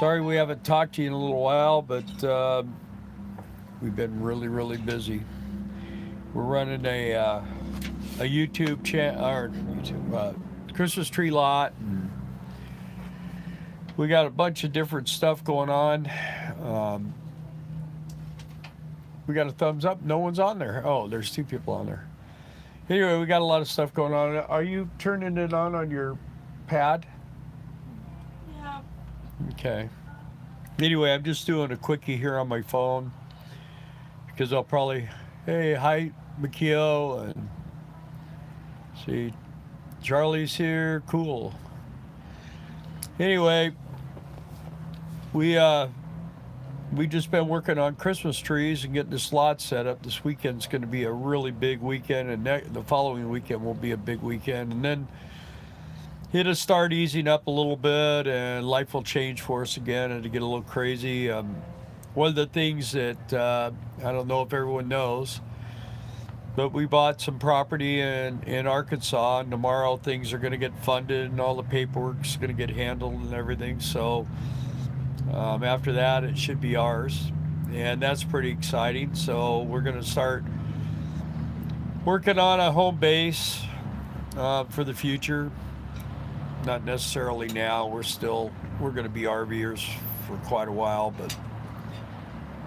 Sorry we haven't talked to you in a little while, but we've been really busy. We're running a YouTube channel, or YouTube Christmas tree lot, and we got a bunch of different stuff going on. Um, we got a thumbs up. No one's on there. Oh, there's two people on there. Anyway, we got a lot of stuff going on. Are you turning it on your pad? Yeah. Okay. Anyway, I'm just doing a quickie here on my phone because I'll probably, hey, hi, Mikio, and see, Charlie's here, cool. Anyway, we just been working on Christmas trees and getting this lot set up. This weekend's going to be a really big weekend, and the following weekend will be a big weekend, and then it'll start easing up a little bit, and life will change for us again, and it'll get a little crazy. One of the things that I don't know if everyone knows, but we bought some property in Arkansas, and tomorrow things are going to get funded, and all the paperwork's going to get handled and everything. So after that, it should be ours, and that's pretty exciting. So we're going to start working on a home base for the future. Not necessarily now. We're going to be RVers for quite a while, but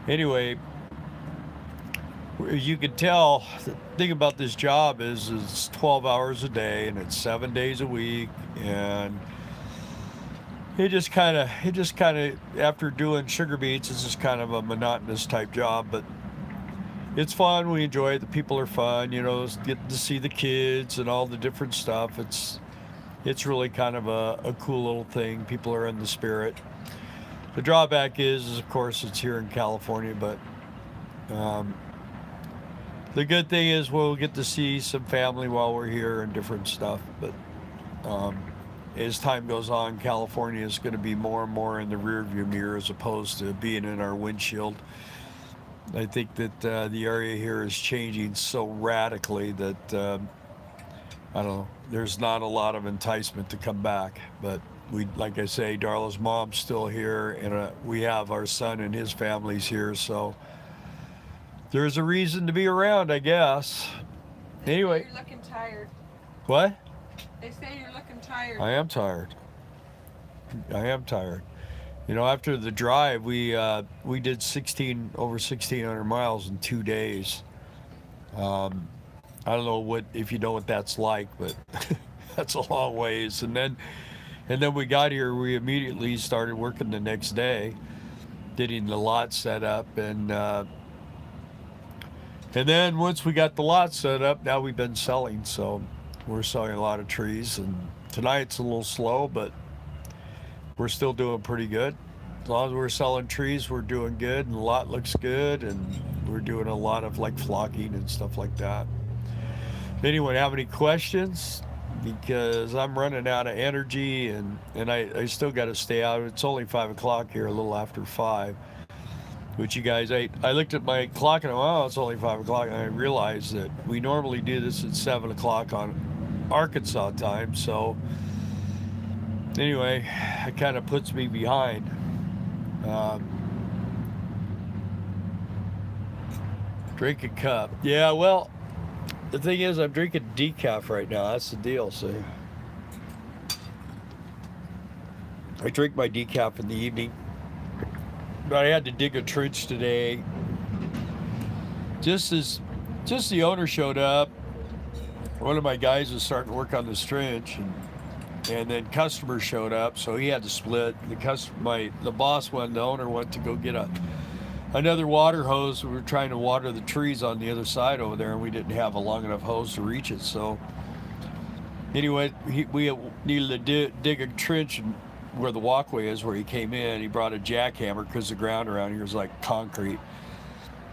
anyway, you can tell the thing about this job is it's 12 hours a day and it's 7 days a week, and it just kind of after doing sugar beets, it's just kind of a monotonous type job, but it's fun. We enjoy it. The people are fun, getting to see the kids and all the different stuff. It's really kind of a cool little thing. People are in the spirit. The drawback is of course it's here in California, but the good thing is we'll get to see some family while we're here and different stuff. But as time goes on, California is going to be more and more in the rearview mirror as opposed to being in our windshield. I think that the area here is changing so radically that I don't know. There's not a lot of enticement to come back, but like I say, Darla's mom's still here, and we have our son and his family's here, so there's a reason to be around, I guess. Anyway, You're looking tired. What? They say you're looking tired. I am tired. After the drive, we did over 1,600 miles in 2 days. I don't know if you know what that's like, but that's a long ways. And then we got here. We immediately started working the next day, getting the lot set up, and then once we got the lot set up, now we've been selling. So we're selling a lot of trees, and tonight's a little slow, but we're still doing pretty good. As long as we're selling trees, we're doing good, and the lot looks good, and we're doing a lot of like flocking and stuff like that. Anyone have any questions? Because I'm running out of energy, and I still got to stay out. It's only 5 o'clock here, a little after 5. Which you guys, I looked at my clock and it's only 5 o'clock, and I realized that we normally do this at 7 o'clock on Arkansas time. So anyway, it kind of puts me behind. Drink a cup. Yeah, well, the thing is, I'm drinking decaf right now. That's the deal, see. I drink my decaf in the evening. But I had to dig a trench today. Just the owner showed up, one of my guys was starting to work on this trench, and then customers showed up, so he had to split. The boss the owner went to go get another water hose. We were trying to water the trees on the other side over there, and we didn't have a long enough hose to reach it. So anyway, we needed to dig a trench where the walkway is, where he came in. He brought a jackhammer because the ground around here is like concrete.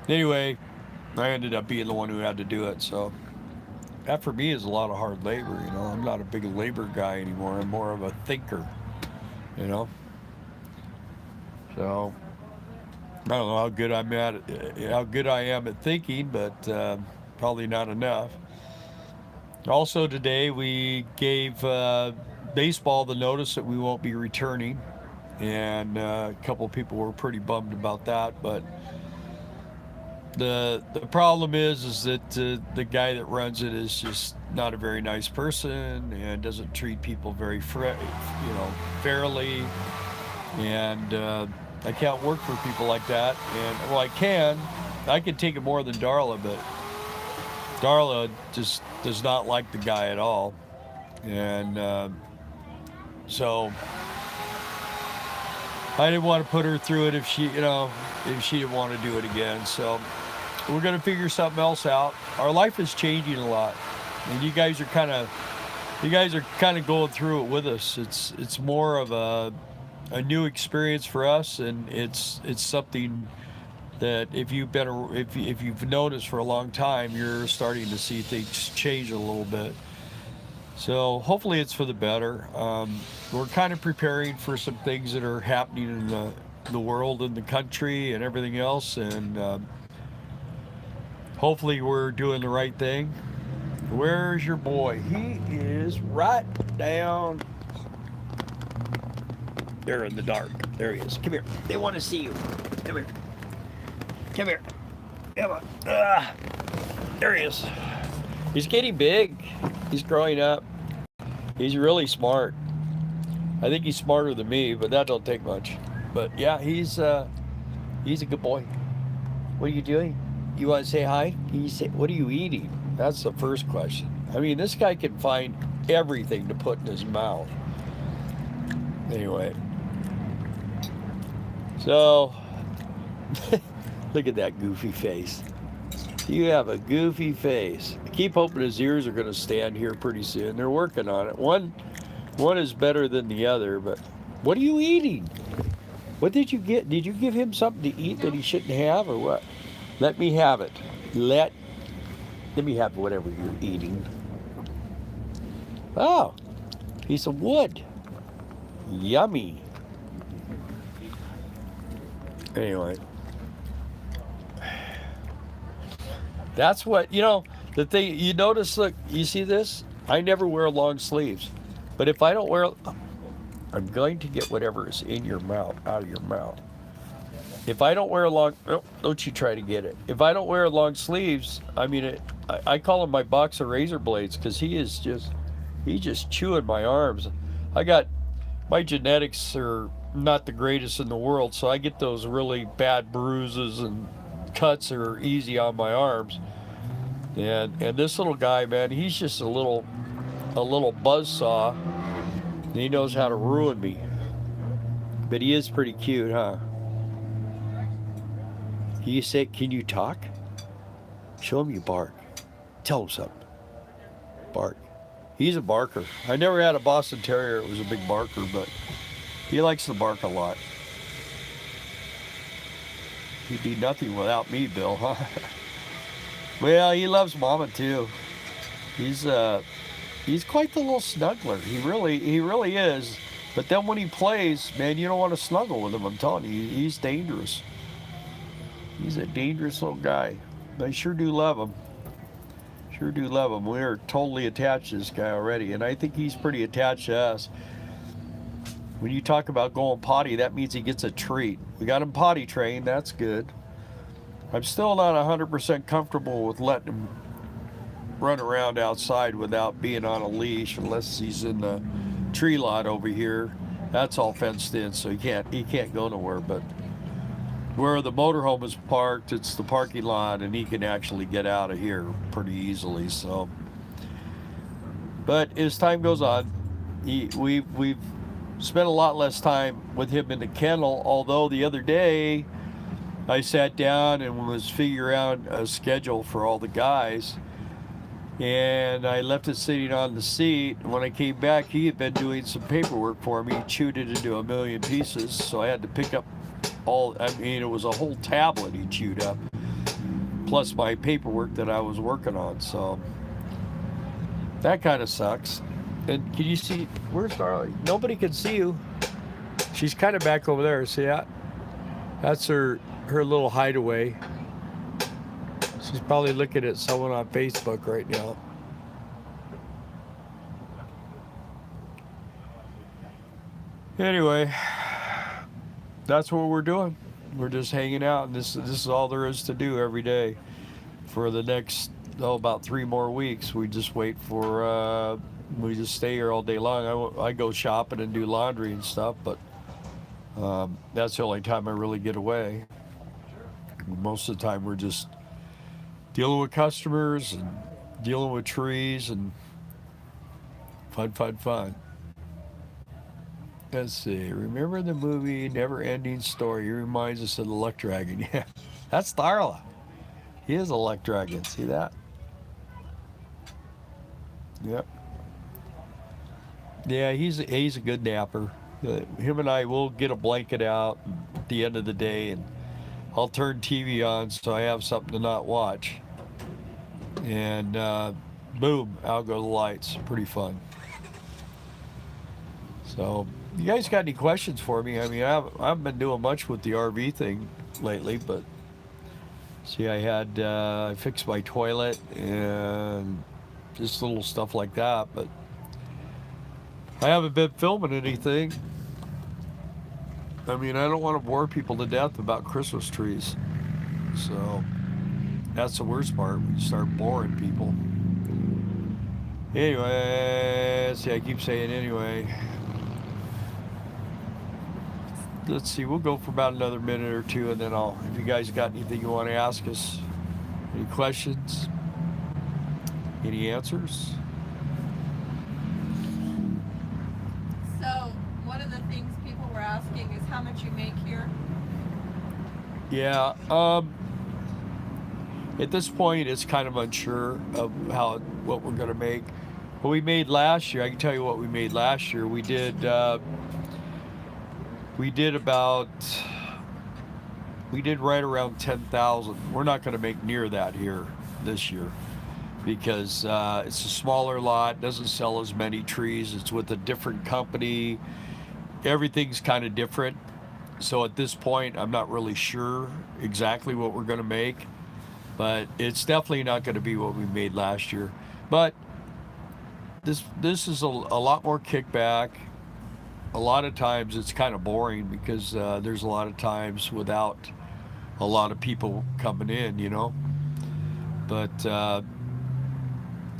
Anyway, I ended up being the one who had to do it. So that for me is a lot of hard labor. I'm not a big labor guy anymore. I'm more of a thinker. So I don't know how good I am at thinking, but probably not enough. Also today we gave baseball the notice that we won't be returning. and a couple of people were pretty bummed about that. But the problem is that the guy that runs it is just not a very nice person and doesn't treat people very fairly. And I can't work for people like that. And well, I can take it more than Darla, but Darla just does not like the guy at all. And so I didn't want to put her through it if she didn't want to do it again. So we're going to figure something else out. Our life is changing a lot, and you guys are kind of going through it with us. It's more of a new experience for us, and it's something that if you've noticed for a long time, you're starting to see things change a little bit. So hopefully it's for the better. We're kind of preparing for some things that are happening in the world and the country and everything else, and hopefully we're doing the right thing. Where's your boy? He is right down there in the dark. There he is. Come here. They want to see you. Come here. Come here. Come on. There he is. He's getting big. He's growing up. He's really smart. I think he's smarter than me, but that don't take much. But yeah, he's a good boy. What are you doing? You want to say hi? Can you say, what are you eating? That's the first question. I mean, this guy can find everything to put in his mouth. Anyway. So, look at that goofy face. You have a goofy face. I keep hoping his ears are going to stand here pretty soon. They're working on it. One is better than the other, but what are you eating? What did you get? Did you give him something to eat that he shouldn't have, or what? Let me have it. Let me have whatever you're eating. Oh, piece of wood. Yummy. Anyway. That's what, the thing, you notice, look, you see this? I never wear long sleeves. But if I don't wear, I'm going to get whatever is in your mouth, out of your mouth. If I don't wear don't you try to get it. If I don't wear long sleeves, I mean, I call them my box of razor blades, because he's just chewing my arms. My genetics are not the greatest in the world, so I get those really bad bruises and cuts are easy on my arms. And this little guy, man, he's just a little buzzsaw. He knows how to ruin me. But he is pretty cute, huh? Can you talk? Show him you bark. Tell him something. Bark. He's a barker. I never had a Boston Terrier that was a big barker, but he likes to bark a lot. He'd be nothing without me, Bill, huh? Well, he loves Mama too. He's quite the little snuggler. He really is. But then when he plays, man, you don't want to snuggle with him. I'm telling you, he's dangerous. He's a dangerous little guy. I sure do love him. Sure do love him. We're totally attached to this guy already, and I think he's pretty attached to us. When you talk about going potty, that means he gets a treat. We got him potty trained, that's good. I'm still not 100% comfortable with letting him run around outside without being on a leash, unless he's in the tree lot over here. That's all fenced in, so he can't go nowhere. But where the motorhome is parked, it's the parking lot, and he can actually get out of here pretty easily. So, but as time goes on, we've spent a lot less time with him in the kennel, although the other day I sat down and was figuring out a schedule for all the guys, and I left it sitting on the seat. When I came back, he had been doing some paperwork for me. He chewed it into a million pieces, so I had to pick up it was a whole tablet he chewed up, plus my paperwork that I was working on, so that kind of sucks. And can you see, where's Darla? Nobody can see you. She's kind of back over there. See that? That's her little hideaway. She's probably looking at someone on Facebook right now. Anyway, that's what we're doing. We're just hanging out, and this is all there is to do every day for the next about 3 more weeks. We just wait for we just stay here all day long. I go shopping and do laundry and stuff, but that's the only time I really get away. Most of the time we're just dealing with customers and dealing with trees and fun. Let's see. Remember the movie Never Ending Story? He reminds us of the Luck Dragon. Yeah, that's Darla. He is a luck dragon. See that? Yep. Yeah, he's a good napper. Him and I will get a blanket out at the end of the day, and I'll turn TV on so I have something to not watch. And boom, out go the lights. Pretty fun. So, you guys got any questions for me? I mean, I haven't been doing much with the RV thing lately, but see, I fixed my toilet and just little stuff like that, but I haven't been filming anything. I mean, I don't want to bore people to death about Christmas trees. So that's the worst part, when you start boring people. Anyway, see, I keep saying anyway. Let's see, we'll go for about another minute or two, and then if you guys got anything you want to ask us, any questions, any answers? So, one of the things people were asking is how much you make here. Yeah, at this point, it's kind of unsure of what we're going to make. What we made last year, I can tell you what we made last year. We did right around 10,000. We're not going to make near that here this year because it's a smaller lot, doesn't sell as many trees. It's with a different company. Everything's kind of different. So at this point, I'm not really sure exactly what we're going to make, but it's definitely not going to be what we made last year. But this is a lot more kickback. A lot of times it's kind of boring because there's a lot of times without a lot of people coming in, you know. But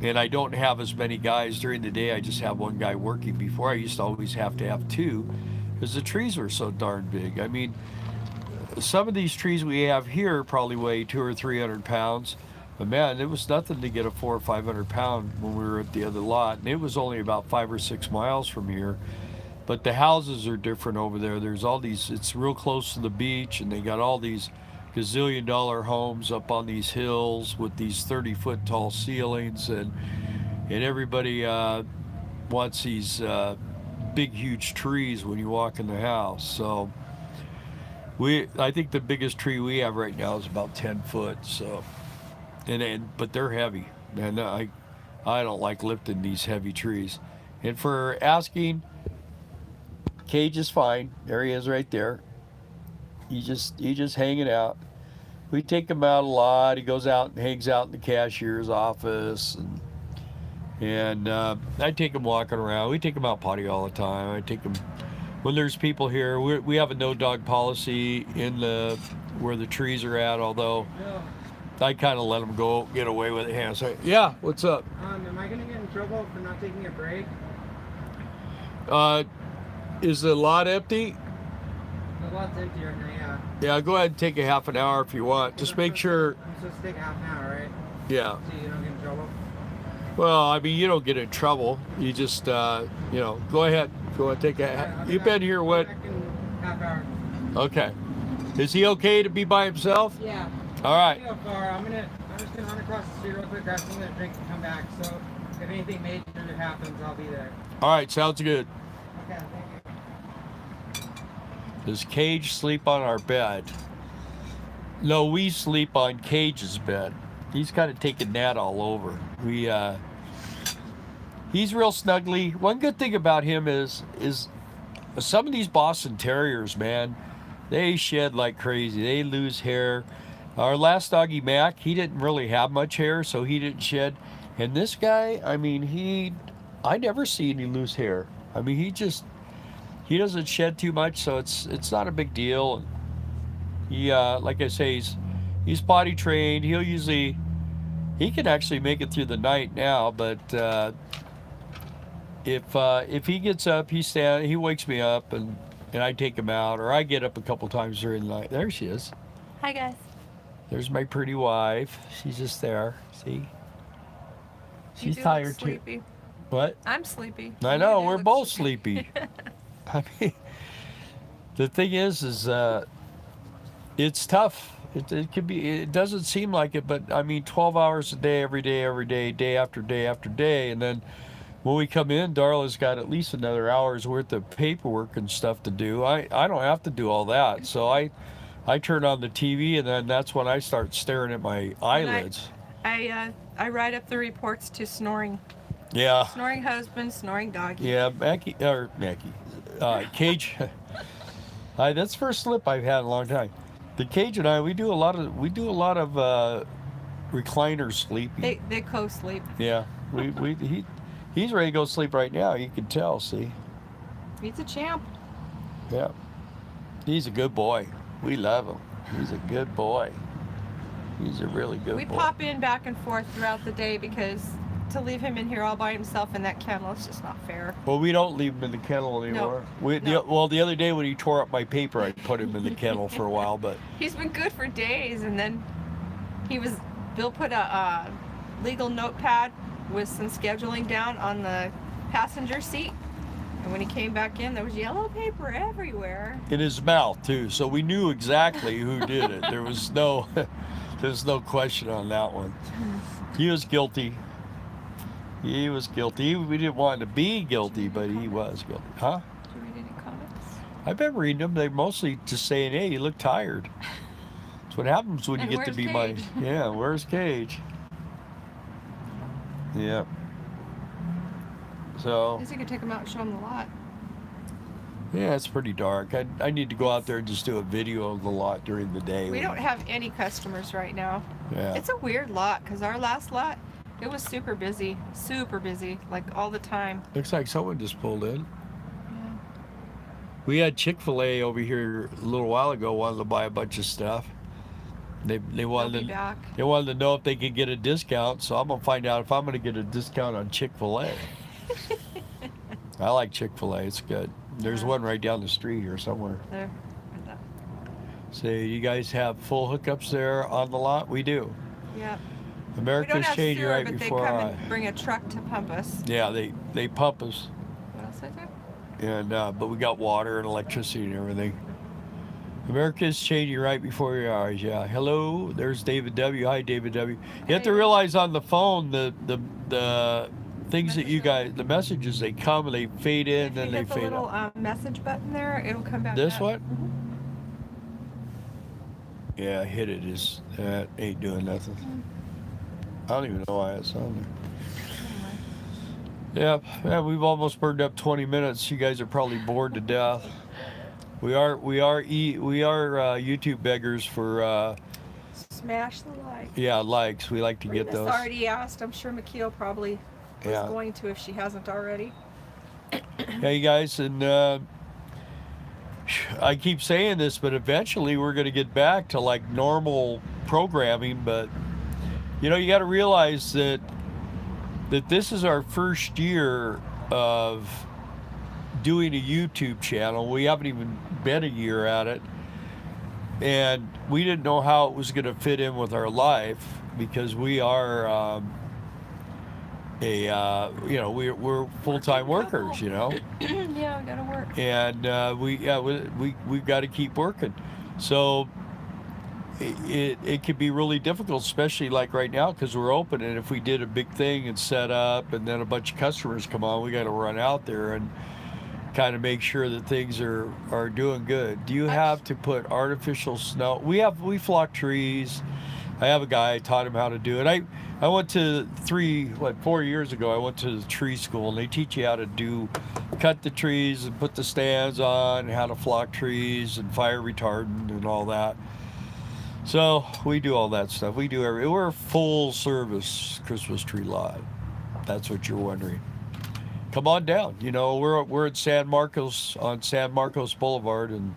and I don't have as many guys during the day. I just have one guy working. Before, I used to always have to have two because the trees were so darn big. I mean, some of these trees we have here probably weigh 200 or 300 pounds. But man, it was nothing to get a 400 or 500 pound when we were at the other lot, and it was only about 5 or 6 miles from here. But the houses are different over there. There's all these, it's real close to the beach, and they got all these gazillion-dollar homes up on these hills with these 30-foot tall ceilings, and everybody wants these big, huge trees when you walk in the house. So I think the biggest tree we have right now is about 10 foot. So, but they're heavy, and I don't like lifting these heavy trees. And for asking, cage is fine. There he is right there. He just hanging out. We take him out a lot. He goes out and hangs out in the cashier's office, and I take him walking around. We take him out potty all the time. I take him when there's people here. We have a no dog policy in where the trees are at. Although I kind of let them go get away with it. So, yeah, what's up? Am I gonna get in trouble for not taking a break? Is the lot empty? The lot's empty right now, yeah. Yeah, go ahead and take a half an hour if you want. Just make sure. I'm supposed to take half an hour, right? Yeah. So you don't get in trouble? Well, I mean, you don't get in trouble. You just, go ahead. Go ahead, take a. You've been here what? Back in half hour. Okay. Is he okay to be by himself? Yeah. All right. So far, I'm just gonna run across the street real quick, grab something to drink, and come back. So if anything major happens, I'll be there. All right, sounds good. Okay, thank you. Does Cage sleep on our bed? No, we sleep on Cage's bed. He's kind of taking that all over. He's real snuggly. One good thing about him is some of these Boston Terriers, man, they shed like crazy. They lose hair. Our last doggy, Mac, he didn't really have much hair, so he didn't shed. And this guy, I mean, I never see any loose hair. I mean, he he doesn't shed too much, so it's not a big deal. And he, like I say, he's potty trained. He can actually make it through the night now, but if he gets up, he wakes me up, and I take him out, or I get up a couple times during the night. There she is. Hi, guys. There's my pretty wife. She's just there. See? You She's do tired look too. sleepy. What? I'm sleepy. I You know, do we're look both sleepy. I mean, the thing is it's tough. It could be, it doesn't seem like it, but I mean, 12 hours a day, every day, day after day after day. And then when we come in, Darla's got at least another hour's worth of paperwork and stuff to do. I don't have to do all that. So I turn on the TV, and then that's when I start staring at my eyelids. I write up the reports to snoring. Yeah. Snoring husband, snoring doggy. Yeah, Cage. That's the first slip I've had in a long time. The Cage and I, we do a lot of recliner sleeping. They co-sleep. Yeah, he's ready to go sleep right now. You can tell. See. He's a champ. Yeah, he's a good boy. We love him. He's a good boy. He's a really good boy. We pop in back and forth throughout the day because to leave him in here all by himself in that kennel is just not fair. Well, we don't leave him in the kennel anymore. No. The other day when he tore up my paper, I put him in the kennel for a while, but He's been good for days, and then Bill put a legal notepad with some scheduling down on the passenger seat, and when he came back in, there was yellow paper everywhere. in his mouth too, so we knew exactly who did it. There's no question on that one. He was guilty. He was guilty. We didn't want him to be guilty, but he was guilty. Huh? Did you read any comments? I've been reading them. They're mostly just saying, "Hey, you look tired." That's what happens when you And get to where's be Cage? Yeah, where's Cage? Yeah. I So, guess you could take him out and show him the lot. yeah, it's pretty dark. I need to go out there and just do a video of the lot during the day. We don't have any customers right now. Yeah. It's a weird lot because our last lot, it was super busy, like all the time. Looks like someone just pulled in. Yeah. We had Chick-fil-A over here a little while ago, wanted to buy a bunch of stuff. They They'll wanted be to, back. they wanted to know if they could get a discount, so I'm gonna find out if I'm gonna get a discount on Chick-fil-A. I like Chick-fil-A, it's good. There's Yeah. one right down the street here somewhere. There. Right there. So you guys have full hookups there on the lot? We do. Yeah. We don't America's have changing sewer, right but before they come I. and bring a truck to pump us. Yeah, they pump us, What else I do? and but we got water and electricity and everything. America's changing right before your eyes. Yeah. Hello, there's David W. Hi, David W. You have to Hey. realize on the phone the things that you guys, the messages, they come and they fade in, If then you they hit the fade little out. message button there, it'll come back This up. what? Mhm. Yeah, hit it. That ain't doing nothing. I don't even know why it's on there. Anyway. Yeah, we've almost burned up 20 minutes. You guys are probably bored to death. We are YouTube beggars for Smash the like. likes. We like to get Rena's those. already asked. I'm sure McKeel probably was Yeah. going to if she hasn't already. Hey guys, and I keep saying this, but eventually we're going to get back to like normal programming. But you know, you got to realize that this is our first year of doing a YouTube channel. We haven't even been a year at it, and we didn't know how it was going to fit in with our life because we are we're full-time workers, you know. Yeah, we gotta work. And we've got to keep working. So it can be really difficult, especially like right now because we're open. And if we did a big thing and set up, and then a bunch of customers come on, we got to run out there and kind of make sure that things are doing good. Do you have to put artificial snow? We flock trees. I have a guy, I taught him how to do it. I went to 4 years ago, I went to the tree school, and they teach you how to cut the trees and put the stands on, and how to flock trees and fire retardant and all that. So we do all that stuff. We're a full service Christmas tree lot. That's what you're wondering. come on down. You know, we're at San Marcos, on San Marcos Boulevard, and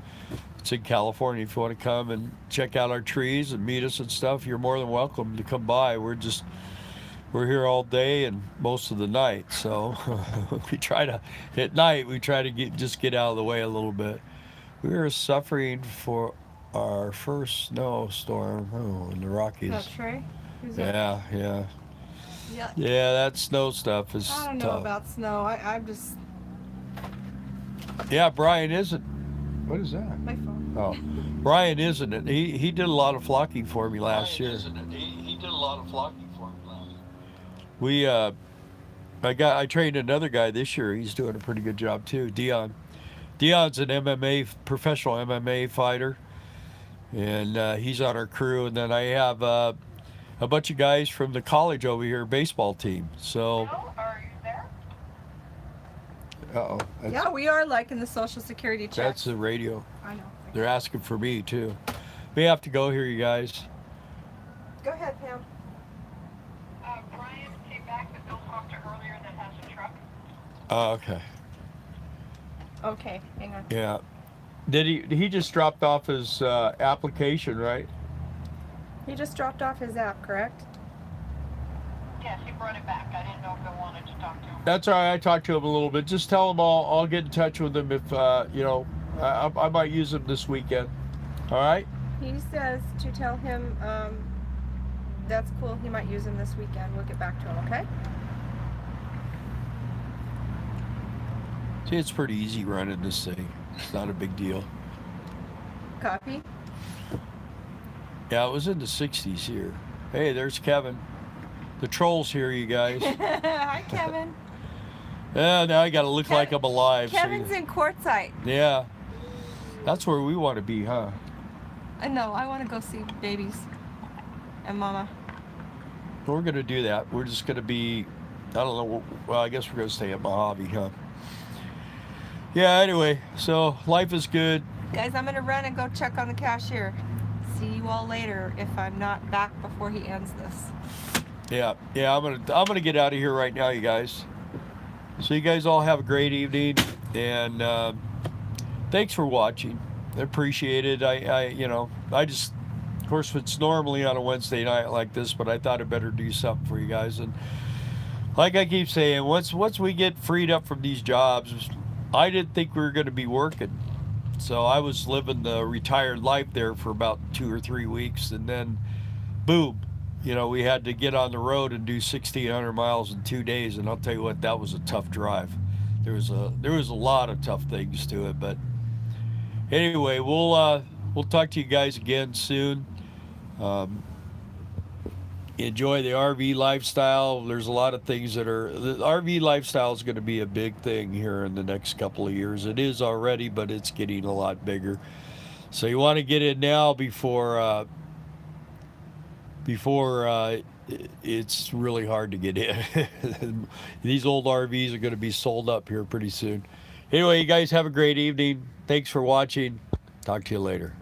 it's in California. If you want to come and check out our trees and meet us and stuff, you're more than welcome to come by. We're here all day and most of the night. So at night we try to get out of the way a little bit. We are suffering for our first snowstorm in the Rockies. Is that Trey? Who's that? Yeah. Yeah. Yeah, that snow stuff is I don't know tough. about snow. I'm just Yeah, Brian isn't. What is that? my phone. Oh, Brian isn't it? He did a lot of flocking for me last year. Isn't it? He did a lot of flocking for me last year. We I trained another guy this year. He's doing a pretty good job too. Dion. Dion's an professional MMA fighter, and he's on our crew. And then I have a bunch of guys from the college over here baseball team. So. Are you there? Uh-oh. Yeah, we are liking the Social Security check. That's the radio. I know. They're asking for me too. We have to go here, you guys. Go ahead, Pam. Brian came back that Bill talked to earlier that has a truck. Oh, okay. Okay, hang on. Yeah. Did he just dropped off his application, right? He just dropped off his app, correct? Yes, he brought it back. I didn't know if Bill wanted to talk to him. That's all right. I talked to him a little bit. Just tell him I'll get in touch with him if I might use him this weekend. All right. He says to tell him that's cool. He might use him this weekend. We'll get back to him, okay? See, it's pretty easy running this thing. It's not a big deal. Copy. Yeah, it was in the 60s here. Hey, there's Kevin. The troll's here, you guys. Hi, Kevin. Yeah, now I got to look like I'm alive. Kevin's in Quartzsite. Yeah. That's where we want to be, huh? I know. I want to go see babies and Mama. We're going to do that. We're just going to be, I don't know, well, I guess we're going to stay at Mojave, huh? Yeah, anyway, so life is good. Guys, I'm going to run and go check on the cashier. See you all later if I'm not back before he ends this. Yeah, I'm gonna get out of here right now, you guys. So you guys all have a great evening, and thanks for watching. I appreciate it. I just, of course, it's normally on a Wednesday night like this, but I thought I'd better do something for you guys. And like I keep saying, once we get freed up from these jobs, I didn't think we were going to be working. So I was living the retired life there for about 2 or 3 weeks, and then boom, we had to get on the road and do 1,600 miles in 2 days. And I'll tell you what, that was a tough drive. There was a lot of tough things to it, but anyway, we'll talk to you guys again soon. Enjoy the RV lifestyle. There's a lot of things the RV lifestyle is going to be a big thing here in the next couple of years. It is already, but it's getting a lot bigger. So you want to get in now before it's really hard to get in. These old RVs are going to be sold up here pretty soon. Anyway, you guys have a great evening. Thanks for watching. Talk to you later.